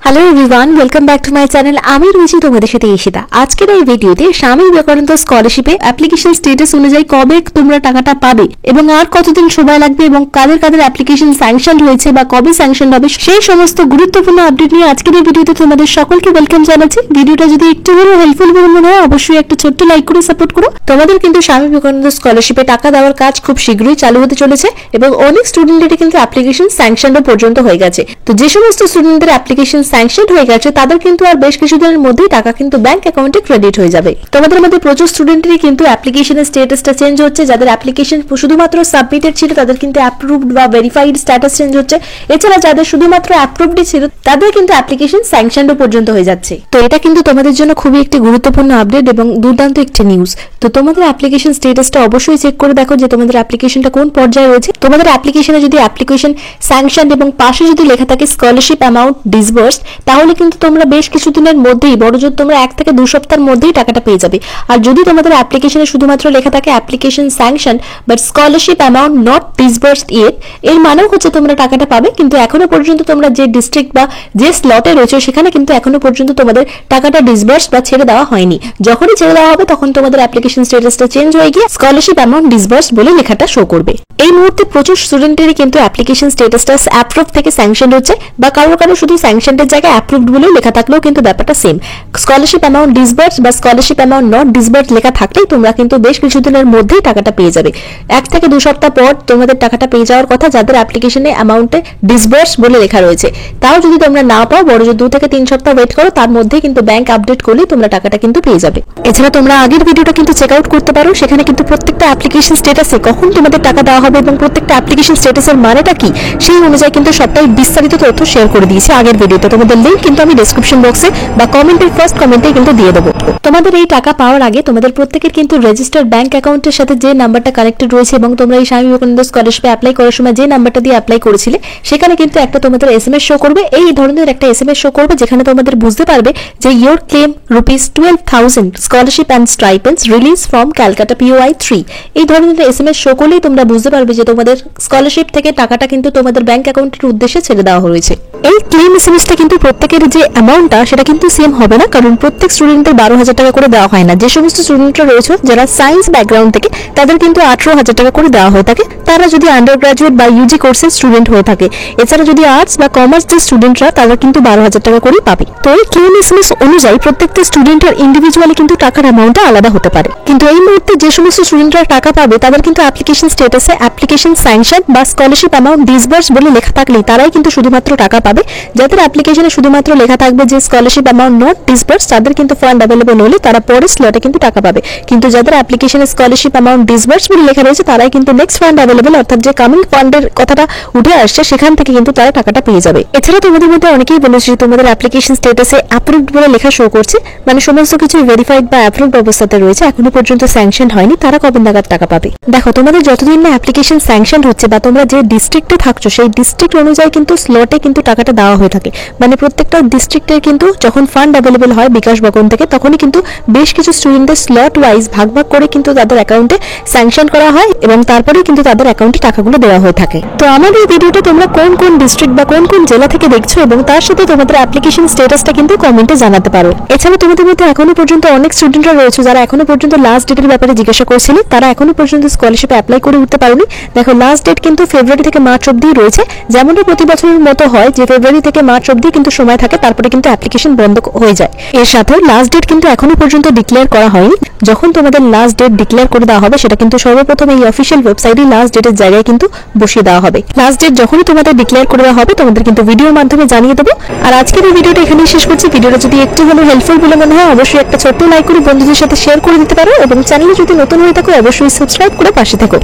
Hello everyone, welcome back to my channel. আমি রয়েছি তোমাদের সাথে ঈশিতা। আজকের এই ভিডিওতে স্বামী বিবেকানন্দ স্কলারশিপে অ্যাপ্লিকেশন স্ট্যাটাস অনুযায়ী কবে তোমরা টাকাটা পাবে এবং আর কতদিন সময় লাগবে এবং কাদের কাদের অ্যাপ্লিকেশন স্যাংশন হয়েছে বা কবে স্যাংশন হবে সেই সমস্ত গুরুত্বপূর্ণ আপডেট নিয়ে আজকের এই ভিডিওতে তোমাদের সকলকে ওয়েলকাম জানাচ্ছি। ভিডিওটা যদি একটু হলেও হেল্পফুল বলে মনে হয় অবশ্যই একটা ছোট্ট লাইক করে সাপোর্ট করো। তোমাদের কিন্তু স্বামী বিবেকানন্দ স্কলারশিপে টাকা দেওয়ার কাজ খুব শীঘ্রই চালু হতে চলেছে এবং অনেক স্টুডেন্টের কিন্তু অ্যাপ্লিকেশন স্যাংশনও পর্যন্ত হয়ে গেছে। তো যে সমস্ত স্টুডেন্টদের অ্যাপ্লিকেশন স্যাংশন হয়ে গেছে তাদের কিন্তু আর বেশ কিছুদিনের মধ্যেই টাকা কিন্তু ব্যাংক অ্যাকাউন্টে ক্রেডিট হয়ে যাবে। তোমাদের মধ্যে প্রচুর স্টুডেন্টেরই কিন্তু অ্যাপ্লিকেশনের স্ট্যাটাসটা চেঞ্জ হচ্ছে। যাদের অ্যাপ্লিকেশন শুধুমাত্র সাবমিটেড ছিল তাদের কিন্তু অ্যাপ্রুভড বা ভেরিফাইড স্ট্যাটাস চেঞ্জ হচ্ছে। এছাড়া যাদের শুধুমাত্র অ্যাপ্রুভডই ছিল তাদের কিন্তু অ্যাপ্লিকেশন স্যাংশনও পর্যন্ত হয়ে যাচ্ছে। তো এটা কিন্তু তোমাদের জন্য খুবই একটি গুরুত্বপূর্ণ আপডেট এবং দুর্দান্ত একটি নিউজ। তো তোমাদের অ্যাপ্লিকেশন স্ট্যাটাসটা অবশ্যই চেক করে দেখো যে তোমাদের অ্যাপ্লিকেশনটা কোন পর্যায়ে রয়েছে। তোমাদের অ্যাপ্লিকেশনে যদি অ্যাপ্লিকেশন স্যাংশন এবং পাশে যদি লেখা থাকে স্কলারশিপ অ্যামাউন্ট ডিসবার্সড, তাহলে কিন্তু তোমরা বেশ কিছুদিনের মধ্যেই বড়জোর তোমরা 1 থেকে 2 সপ্তাহের মধ্যেই টাকাটা পেয়ে যাবে। আর যদি তোমাদের অ্যাপ্লিকেশনে শুধুমাত্র লেখা থাকে application sanction but scholarship amount not disbursed yet, এর মানেও হচ্ছে তোমরা টাকাটা পাবে কিন্তু এখনো পর্যন্ত তোমরা যে ডিস্ট্রিক্ট বা যে স্লটে রয়েছে সেখানে কিন্তু এখনো পর্যন্ত তোমাদের টাকাটা ডিসবার্স বা ছেড়ে দেওয়া হয়নি। যখনই ছেড়ে দেওয়া হবে তখন তোমাদের অ্যাপ্লিকেশন স্ট্যাটাসটা চেঞ্জ হয়ে গিয়ে স্কলারশিপ অ্যামাউন্ট ডিসবার্স বলে লেখাটা শো করবে। এই মুহূর্তে প্রচুর স্টুডেন্টেরই কিন্তু অ্যাপ্লিকেশন স্ট্যাটাসটা অ্যাপ্রুভ থেকে স্যাংশন হচ্ছে বা কারো শুধু স্যাংশনের জায়গায় অ্যাপ্রুভড বলেও লেখা থাকলেও কিন্তু ব্যাপারটা সেম। স্কলারশিপ অ্যামাউন্ট ডিসবার্স বা স্কলারশিপ অ্যামাউন্ট নট ডিসবার্স লেখা থাকলেই তোমরা কিন্তু বেশ কিছুদিনের মধ্যেই টাকাটা পেয়ে যাবে। 1 থেকে 2 সপ্তাহ পর তোমাদের টাকাটা পেয়ে যাওয়ার কথা যাদের অ্যাপ্লিকেশনে অ্যামাউন্টে ডিসবার্স বলে লেখা রয়েছে। তাও যদি তোমরা না পাও বড়জোর 2 থেকে 3 সপ্তাহ ওয়েট করো, তার মধ্যে কিন্তু ব্যাংক আপডেট করলে তোমরা টাকাটা কিন্তু পেয়ে যাবে। এছাড়া তোমরা আগের ভিডিওটা কিন্তু চেক আউট করতে পারো, সেখানে কিন্তু প্রত্যেকটা অ্যাপ্লিকেশন স্ট্যাটাসে কখন তোমাদের টাকা দেওয়া হবে এবং প্রত্যেকটা অ্যাপ্লিকেশন স্ট্যাটাসের মানেটা কি সেই অনুযায়ী কিন্তু সবটাই বিস্তারিত তথ্য শেয়ার করে দিয়েছি আগের ভিডিওতে। তোমাদের লিংক কিন্তু আমি ডেসক্রিপশন বক্সে বা কমেন্টের ফার্স্ট কমেন্টে কিন্তু দিয়ে দেবো। তোমাদের এই টাকা পাওয়ার আগে তোমাদের প্রত্যেকের কিন্তু রেজিস্টার্ড ব্যাংক অ্যাকাউন্টের সাথে যে নাম্বারটা কানেক্টেড রয়েছে এবং তোমরা এই স্বামী বিবেকানন্দ স্কলারশিপে অ্যাপ্লাই করার সময় যে নাম্বারটা দিয়ে অ্যাপ্লাই করেছিলে সেখানে কিন্তু একটা তোমাদের এসএমএস শো করবে। এই ধরনের একটা এসএমএস শো করবে যেখানে তোমাদের বুঝতে পারবে যে your claim ₹12,000 scholarship and stipends release from Calcutta POI 3। এই ধরনের এসএমএস শো করলেই তোমরা বুঝতে পারবে যে তোমাদের স্কলারশিপ থেকে টাকাটা কিন্তু তোমাদের ব্যাংক অ্যাকাউন্টের উদ্দেশ্যে ছেড়ে দেওয়া হয়েছে। এই ক্লেম এসএমএসটা কিন্তু প্রত্যেকের যে অ্যামাউন্টটা সেটা কিন্তু সেম হবে না, কারণ প্রত্যেক স্টুডেন্টের 12,000 টাকা করে দেওয়া হয় না। যে সমস্ত স্টুডেন্টরা রয়েছে যারা সায়েন্স ব্যাকগ্রাউন্ড থেকে তাদের কিন্তু 18,000 টাকা করে দেওয়া হয়ে থাকে, তারা যদি আন্ডার গ্রাজুয়েট বা ইউজি কোর্সের স্টুডেন্ট হয়ে থাকে। এছাড়া যদি আর্টস বা কমার্সের স্টুডেন্টরা তারা কিন্তু 12,000 টাকা করেই পাবে। তো এই ক্লেম এসএমএস অনুযায়ী প্রত্যেকটা স্টুডেন্টের ইন্ডিভিজুয়ালি কিন্তু টাকার অ্যামাউন্টটা আলাদা হতে পারে। কিন্তু এই মুহূর্তে যে সমস্ত স্টুডেন্টরা টাকা পাবে তাদের কিন্তু অ্যাপ্লিকেশন স্ট্যাটাসে অ্যাপ্লিকেশন স্যাংশন বা স্কলারশিপ অ্যামাউন্ট ডিসবার্স বলে লেখা থাকলেই তারাই কিন্তু শুধুমাত্র টাকা পাবে। যাদের অ্যাপ্লিকেশনে শুধুমাত্র লেখা থাকবে যে স্কলারশিপ অ্যামাউন্ট নট ডিসবার্স তাদের কিন্তু ফান্ড অ্যাভেলেবল হলে তারা পরের স্লটে কিন্তু টাকা পাবে। কিন্তু যাদের অ্যাপ্লিকেশনে স্কলারশিপ অ্যামাউন্ট ডিসবার্স বলে লেখা রয়েছে তারাই কিন্তু নেক্সট ফান্ড অ্যাভেলেবল অর্থাৎ যে কামিং ফান্ডের কথাটা উঠে আসছে সেখান থেকে কিন্তু তারা টাকাটা পেয়ে যাবে। এছাড়া তোমাদের মধ্যে অনেকেই বলেছে যে তোমাদের অ্যাপ্লিকেশন স্ট্যাটাসে অ্যাপ্রুভড বলে লেখা শো করছে, মানে সমস্ত কিছু ভেরিফাইড বা অ্যাপ্রুভড অবস্থাতে রয়েছে, এখনো পর্যন্ত স্যাংশন হয়নি, তারা কবে নাগাদ টাকা পাবে। দেখো তোমাদের যতদিন না অ্যাপ্লিকেশন স্যাংশন হচ্ছে বা তোমরা যে ডিস্ট্রিক্টে থাকছো সেই ডিস্ট্রিক্ট অনুযায়ী কিন্তু স্লটে কিন্তু টাকাটা দেওয়া হয়ে থাকে। মানে প্রত্যেকটা ডিস্ট্রিক্টের কিন্তু যখন ফান্ড অ্যাভেলেবল হয় বিকাশ ভবন থেকে তখনই কিন্তু বেশ কিছু স্টুডেন্টদের স্লট ওয়াইজ ভাগ করে কিন্তু তাদের অ্যাকাউন্টে স্যাংশন করা হয় এবং তারপরে কিন্তু তাদের অ্যাকাউন্টে টাকাগুলো দেওয়া হয়ে থাকে। তো আমার এই ভিডিওটা তোমরা কোন কোন ডিস্ট্রিক্ট বা কোন কোন জেলা থেকে দেখছো এবং তার সাথে তোমাদের অ্যাপ্লিকেশন স্ট্যাটাসটা কিন্তু কমেন্টে জানাতে পারো। এছাড়া তোমাদের মধ্যে এখনো পর্যন্ত অনেক স্টুডেন্টরা রয়েছে যারা এখনো পর্যন্ত লাস্ট ডেটের ব্যাপারে জিজ্ঞাসা করছিলেন, তারা এখনো পর্যন্ত স্কলারশিপে অ্যাপ্লাই করে উঠতে পারোনি। দেখো লাস্ট ডেট কিন্তু ফেব্রুয়ারি থেকে মার্চ অবধি রয়েছে, যেমনটা প্রতি বছরের মতো হয় যে ফেব্রুয়ারি থেকে মার্চ অবধি কিন্তু সময় থাকে, তারপরে কিন্তু অ্যাপ্লিকেশন বন্ধ হয়ে যায়। এর সাথে লাস্ট ডেট কিন্তু এখনো পর্যন্ত ডিক্লেয়ার করা হয়নি। যখন তোমাদের লাস্ট ডেট ডিক্লেয়ার করে দেওয়া হবে সেটা কিন্তু সর্বপ্রথম এই অফিসিয়াল ওয়েবসাইটে লাস্ট ডেটের জায়গায় কিন্তু বসিয়ে দেওয়া হবে। লাস্ট ডেট যখনই তোমাদের ডিক্লেয়ার করে দেওয়া হবে তোমাদের কিন্তু ভিডিওর মাধ্যমে জানিয়ে দেবো। আর আজকের এই ভিডিওটা এখানেই শেষ করছি। ভিডিওটা যদি একটু হলেও হেল্পফুল বলে মনে হয় অবশ্যই একটা ছোট্ট লাইক করে বন্ধুদের সাথে শেয়ার করে দিতে পারো এবং চ্যানেলে যদি নতুন হয়ে থাকো অবশ্যই সাবস্ক্রাইব করে পাশে থাকো।